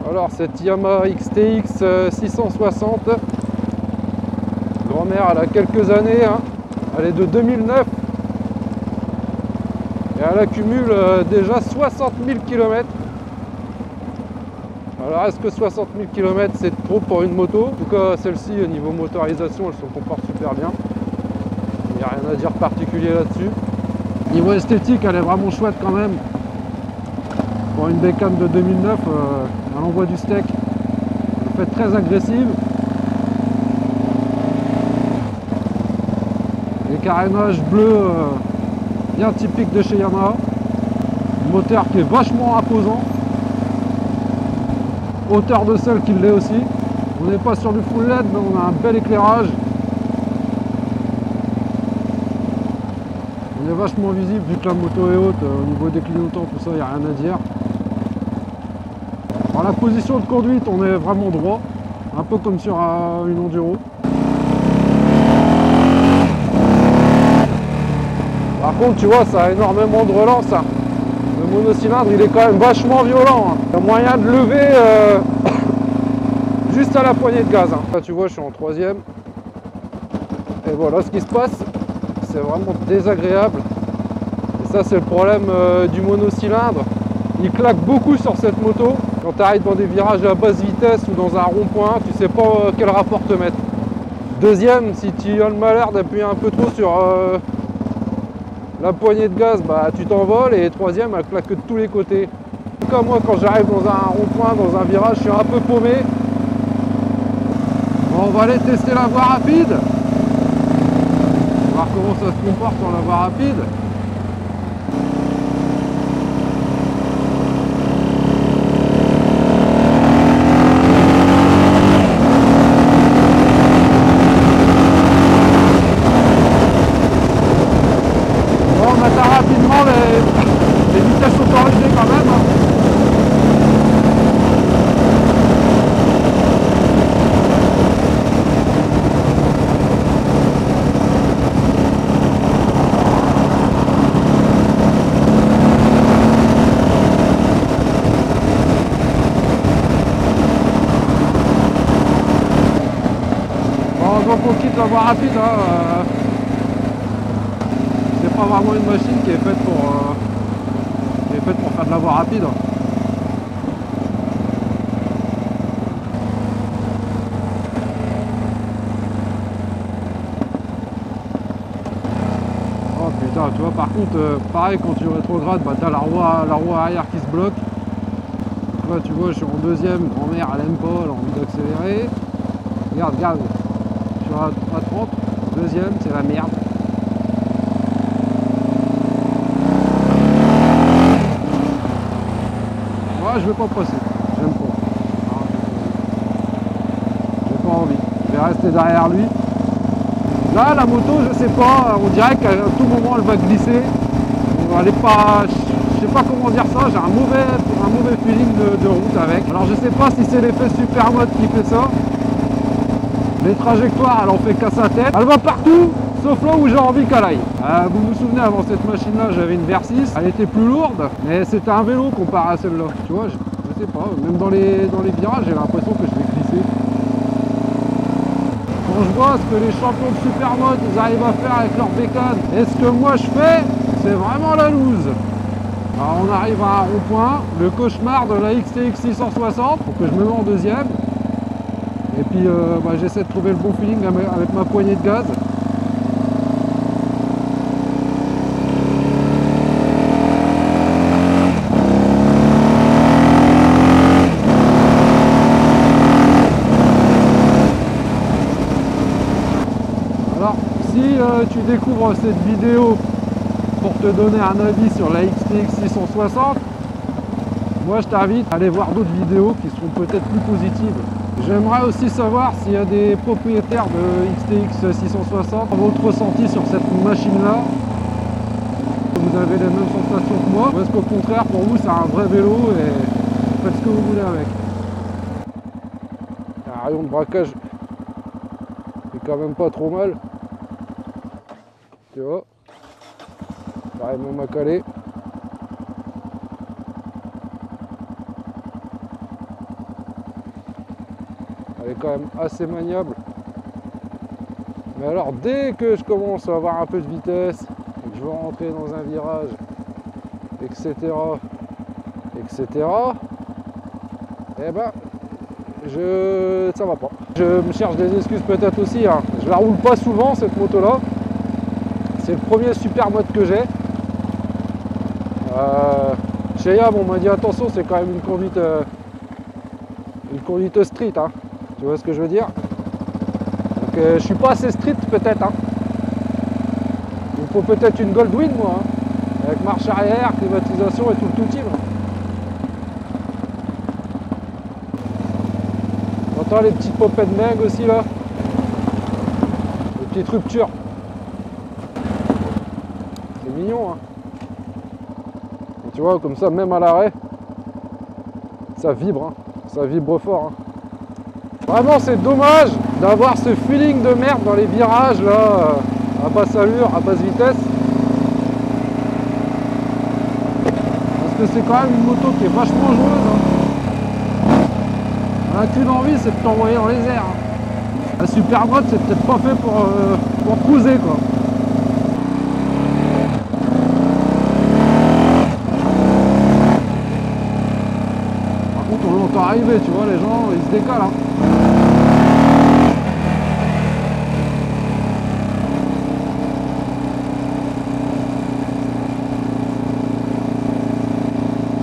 Alors cette Yamaha XTX 660, grand-mère elle a quelques années, hein. Elle est de 2009 et elle accumule déjà 60 000 km. Alors est-ce que 60 000 km c'est trop pour une moto? En tout cas celle-ci au niveau motorisation elle se comporte super bien. Il n'y a rien à dire particulier là-dessus. Niveau esthétique elle est vraiment chouette quand même. Pour une bécane de 2009, elle envoie du steak. Elle fait très agressive. Les carénages bleus bien typiques de chez Yamaha. Moteur qui est vachement imposant. Hauteur de selle qui l'est aussi. On n'est pas sur du full LED mais on a un bel éclairage. On est vachement visible vu que la moto est haute. Au niveau des clignotants, tout ça, il n'y a rien à dire. Dans la position de conduite, on est vraiment droit. Un peu comme sur une enduro. Par contre, tu vois, ça a énormément de relance. Hein. Le monocylindre, il est quand même vachement violent. Hein. Il y a moyen de lever juste à la poignée de gaz. Hein. Là, tu vois, je suis en troisième. Et voilà ce qui se passe. C'est vraiment désagréable. Et ça, c'est le problème du monocylindre. Il claque beaucoup sur cette moto. Quand tu arrives dans des virages à basse vitesse ou dans un rond-point, tu sais pas quel rapport te mettre. Deuxième, si tu as le malheur d'appuyer un peu trop sur la poignée de gaz, bah, tu t'envoles. Et troisième, elle claque de tous les côtés. Comme moi, quand j'arrive dans un rond-point, dans un virage, je suis un peu paumé. Bon, on va aller tester la voie rapide. On va voir comment ça se comporte sur la voie rapide. Les vitesses sont autorisées quand même. Bon, donc on quitte la voie rapide. Hein, c'est pas vraiment une machine qui est faite pour faire de la voie rapide. Oh putain, tu vois, par contre, pareil, quand tu rétrogrades, bah, t'as la roue arrière qui se bloque. Donc là, tu vois, je suis en deuxième, grand-mère, elle aime pas, elle a envie d'accélérer. Regarde, je suis à 30, deuxième, c'est la merde. Je vais pas passer, j'aime pas. J'ai pas envie. Je vais rester derrière lui. Là, la moto, je sais pas, on dirait qu'à tout moment elle va glisser. Elle est pas, je sais pas comment dire ça, j'ai un mauvais feeling de route avec. Alors je sais pas si c'est l'effet super mode qui fait ça. Les trajectoires, elle en fait qu'à sa tête. Elle va partout, sauf là où j'ai envie qu'elle aille. Vous vous souvenez, avant cette machine-là, j'avais une Versys. Elle était plus lourde, mais c'était un vélo comparé à celle-là. Tu vois, je sais pas, même dans les virages, j'ai l'impression que je vais glisser. Quand je vois ce que les champions de supermode ils arrivent à faire avec leur bécane, et ce que moi je fais, c'est vraiment la loose. Alors on arrive à un rond-point, le cauchemar de la XTX 660, pour que je me mette en deuxième. Et puis bah, j'essaie de trouver le bon feeling avec ma poignée de gaz. Alors si tu découvres cette vidéo pour te donner un avis sur la XTX 660, moi je t'invite à aller voir d'autres vidéos qui seront peut-être plus positives. J'aimerais aussi savoir s'il y a des propriétaires de XTX 660, votre ressenti sur cette machine-là. Vous avez les mêmes sensations que moi, ou est-ce qu'au contraire pour vous c'est un vrai vélo et faites ce que vous voulez avec. Un rayon de braquage qui est quand même pas trop mal. Tu vois, j'arrive même à caler. Elle est quand même assez maniable. Mais alors dès que je commence à avoir un peu de vitesse, et que je veux rentrer dans un virage, etc., eh ben, ça va pas. Je me cherche des excuses peut-être aussi, hein. Je la roule pas souvent cette moto là. C'est le premier super mode que j'ai. Chez Yam on m'a dit attention, c'est quand même une conduite street, hein. Tu vois ce que je veux dire? Donc je suis pas assez street peut-être, hein. Il me faut peut-être une Goldwing moi, hein, avec marche arrière, climatisation et tout le tout team. On entend les petites popettes de Meng aussi là. Les petites ruptures. C'est mignon, hein. Et tu vois, comme ça, même à l'arrêt, ça vibre, hein. Ça vibre fort, hein. Vraiment, c'est dommage d'avoir ce feeling de merde dans les virages là, à basse allure, à basse vitesse. Parce que c'est quand même une moto qui est vachement joueuse, hein. On n'a qu'une envie, c'est de t'envoyer dans les airs, hein. La super mode, c'est peut-être pas fait pour cruiser, quoi. Par contre, on l'entend arriver, tu vois, les gens, ils se décalent, hein.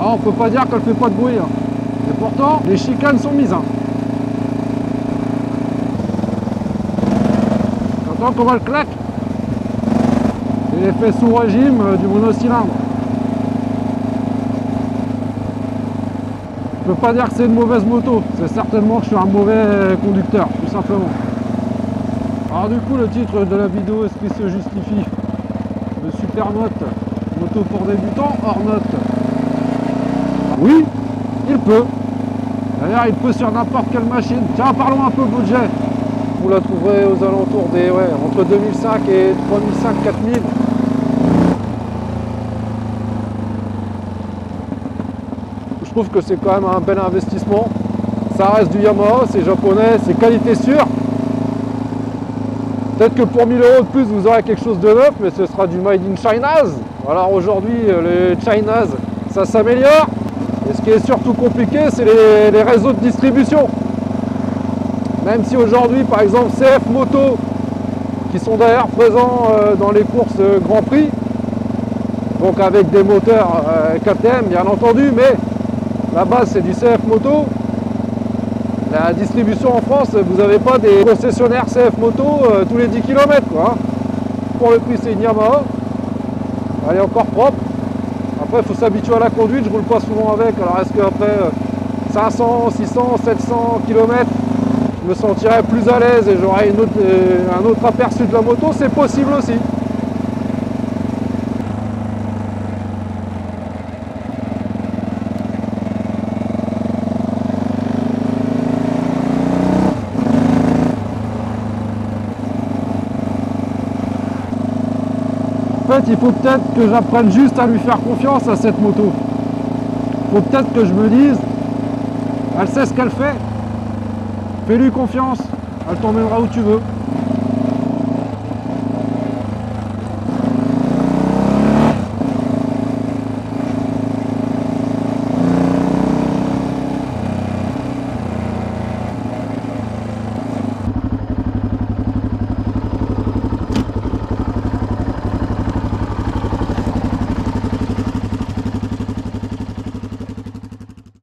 Ah, on peut pas dire qu'elle fait pas de bruit, hein. Et pourtant, les chicanes sont mises, hein. T'entends comment elle claque? C'est l'effet sous régime du monocylindre. Je peux pas dire que c'est une mauvaise moto, c'est certainement que je suis un mauvais conducteur, tout simplement. Alors du coup, le titre de la vidéo, est-ce qu'il se justifie? Le super note, moto pour débutants, hors note. Oui, il peut. D'ailleurs, il peut sur n'importe quelle machine. Tiens, parlons un peu budget. Vous la trouverez aux alentours des, entre 2005 et 3005-4000. Je trouve que c'est quand même un bel investissement. Ça reste du Yamaha, c'est japonais, c'est qualité sûre. Peut-être que pour 1000 € de plus, vous aurez quelque chose de neuf, mais ce sera du Made in China's. Alors aujourd'hui, les China's, ça s'améliore. Et ce qui est surtout compliqué, c'est les réseaux de distribution. Même si aujourd'hui, par exemple, CF Moto, qui sont d'ailleurs présents dans les courses Grand Prix, donc avec des moteurs KTM bien entendu, mais la base c'est du CF Moto. La distribution en France, vous n'avez pas des concessionnaires CF Moto tous les 10 km, quoi, hein. Pour le prix, c'est une Yamaha. Elle est encore propre. Après, il faut s'habituer à la conduite. Je roule pas souvent avec. Alors, est-ce qu'après 500, 600, 700 km, je me sentirais plus à l'aise et j'aurais un autre aperçu de la moto? C'est possible aussi. En fait, il faut peut-être que j'apprenne juste à lui faire confiance à cette moto. Il faut peut-être que je me dise, elle sait ce qu'elle fait. Fais-lui confiance, elle t'emmènera où tu veux.